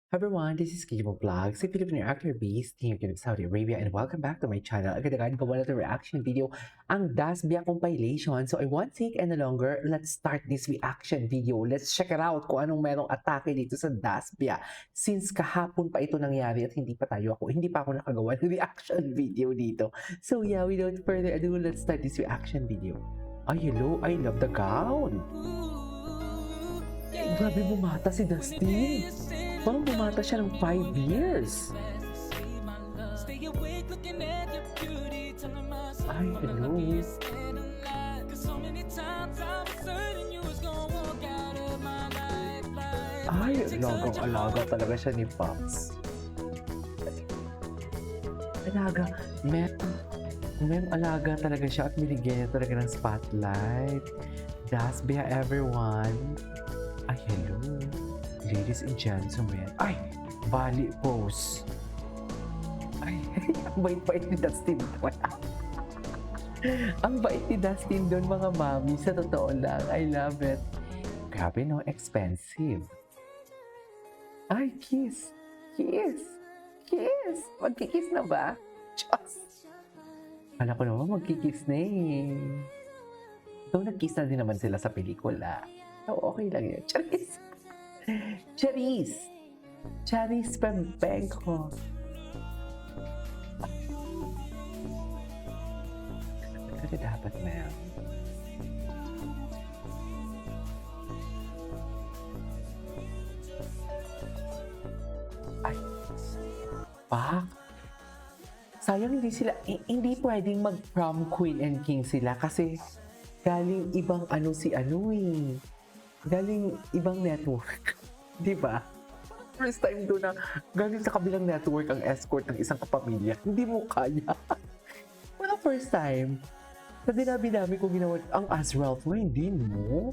Hi everyone, this is Kimo Vlogs, a Filipino actor based here in Saudi Arabia, and welcome back to my channel. Agad-agad gawa na ito reaction video, ang Dasbia compilation. So I won't take any longer, let's start this reaction video. Let's check it out kung anong merong atake dito sa Dasbia. Since kahapon pa ito nangyari at hindi pa ako nakagawa ng reaction video dito. So yeah, without further ado, let's start this reaction video. Ay, hello, I love the gown. Grabe bumata si Dustin. Parang bumata siya ng 5 years. Ay, hello. Ay, alagang-alaga talaga siya ni Pops. Alaga, mem, alaga talaga siya at binigyan niya talaga ng spotlight. Dasbia everyone. Ay, hello. Ladies and gentlemen. Ay! Bali pose. Ay, ang bait-bait ni Dustin doon. Ang bait ni Dustin doon, mga mami. Sa totoo lang, I love it. Grabe no, expensive. Ay, kiss. Kiss. Kiss. Magkikiss na ba? Diyos. Kala ko naman magkikiss na eh. So, nagkiss na din naman sila sa pelikula. So, okay lang yun. Charis. Charis! Charis from Bangkok. Ano dapat na yan? Ay, pak! Sayang hindi pwedeng mag-prom queen and king sila kasi galing ibang galing ibang network. Di ba? First time doon na galing sa kabilang network ang escort ng isang kapamilya. Hindi mo kaya. Wala first time. Sa dinabi-dami ko ginawa, ang Azrael mo, hindi mo.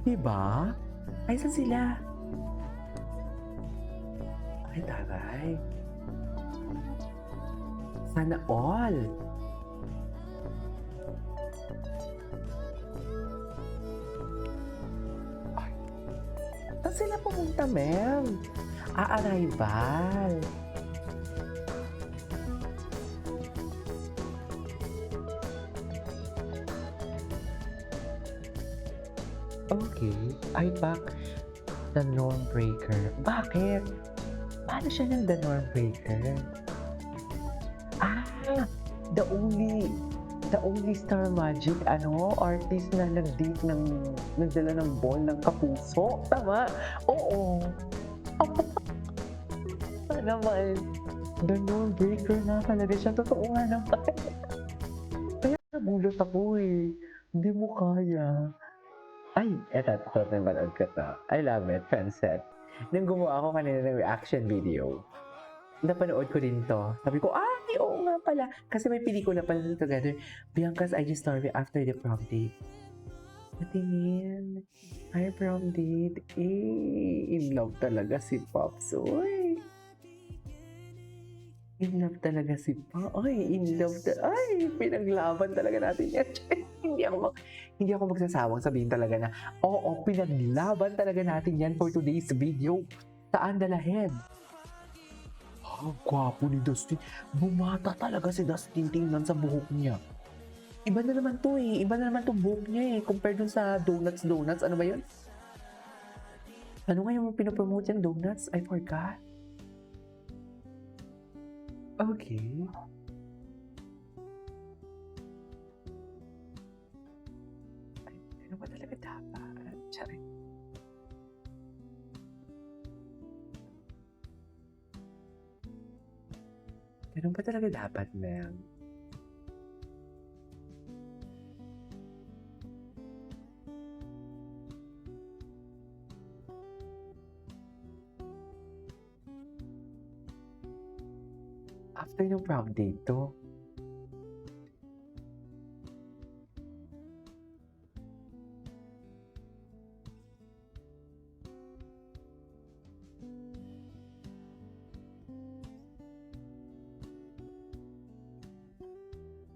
Di ba? Ay, saan sila? Ay, taray. Sana all. Saan sila pumunta, Mel? Arrival. Okay, I back the norm breaker. Bakit? Paano siya ng the norm breaker? Ah, the only Star Magic artist na nag-date nagdala ng ball ng kapuso. Tama? Oo. Naman. The norm breaker na talaga siya. Totoo nga naman. Kaya nagulat ako eh. Hindi mo kaya. Ay, eto na manood ko to. I love it, Francet. Nung gumawa ako kanina ng reaction video, napanood ko din to. Sabi ko, oo nga pala. Kasi may pelikula pala together. Bianca's IG story after the prom date. Patingin. Ay, prom date. In love talaga si Pops. Uy. In love talaga si Pops. Ay, pinaglaban talaga natin yan. hindi ako magsasawang sabihin talaga na, oo, pinaglaban talaga natin yan for today's video. Saan dalahin? Ang gwapo ni Dustin. Bumata talaga si Dustin, tingnan sa buhok niya. Iba na naman to eh. Iba na naman tong buhok niya eh. Compared dun sa donuts. Ano ba yun? Ano nga yung pinopromote yung donuts? I forgot. Okay. Ay, ano ba talaga dapat? Charing. Ganun ba talaga dapat, Mel? After yung prom date to,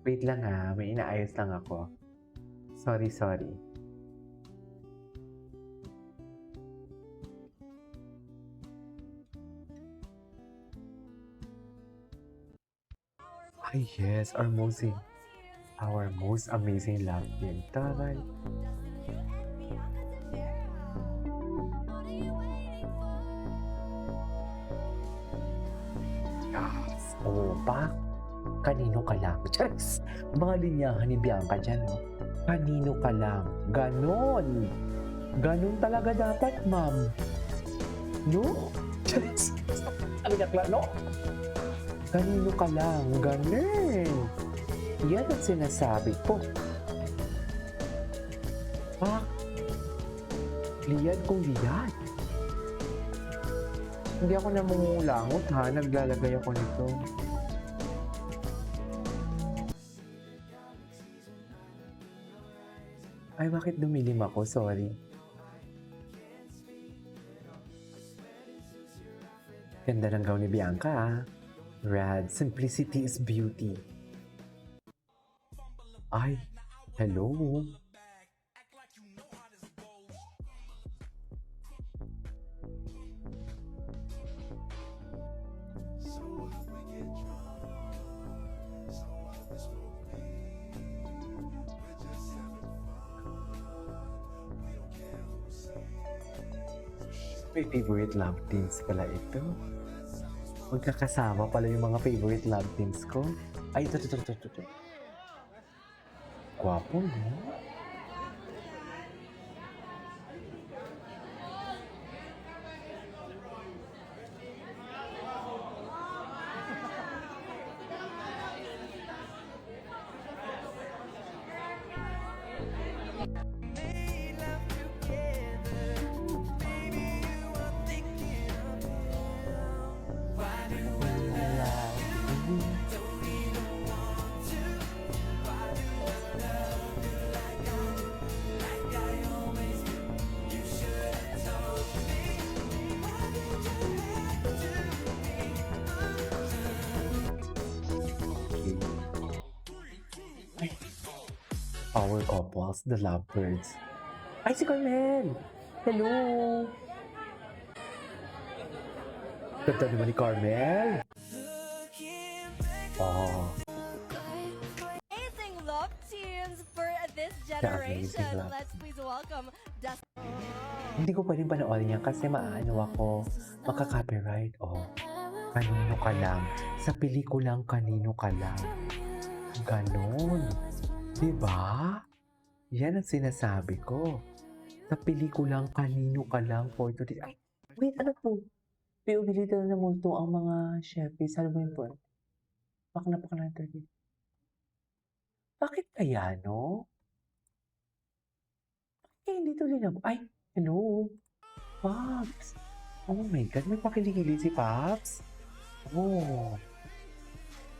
wait lang may inaayos lang ako. Sorry. Ay, yes, our most amazing love team. Taray. Yes. Oo pa. Kanino ka lang? Charis! Mga linyahan ni Bianca dyan, no? Kanino ka lang? Ganon! Ganon talaga dapat, ma'am. No? Charis! Ano na, no? Kanino ka lang? Ganon! Yan ang sinasabi ko. Ah, liyan kung liyan. Hindi ako namungulangot ha, naglalagay ako nito. Ay, bakit dumilim ako? Sorry. Ganda ng gown ni Bianca ah. Rad, simplicity is beauty. Ay, hello. May favorite love teams pala ito. Magkakasama pala yung mga favorite love teams ko. Ay, ito. Gwapo, no? Power couples, the lovebirds. Ay, si Carmel! Hello! Ganda naman ni Carmel! Oh, Amazing love teams for this amazing generation. love. Let's please welcome Dustin. hindi ko pwedeng panoorin yan kasi maano ako, makaka-copyright. Oh, kanino ka lang. Sa pelikulang kanino ka lang. Ganon. Diba? Yan ang sinasabi ko. Sa pelikulang kanino ka lang for today. Ay, wait, ano po? POV na multo ang mga chefis. Ano ba yun po? Pakna interview. Bakit kaya, no? Eh, hindi to linab. Ay, hello. Pops. Oh my God, may pakiligili si Pops. Oh.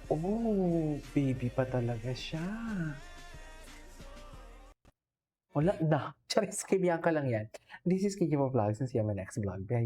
Oh, baby pa talaga siya. Wala na. Charis, kay Bianca lang yan. This is Kiki Vlogs and see you on my next vlog. Bye.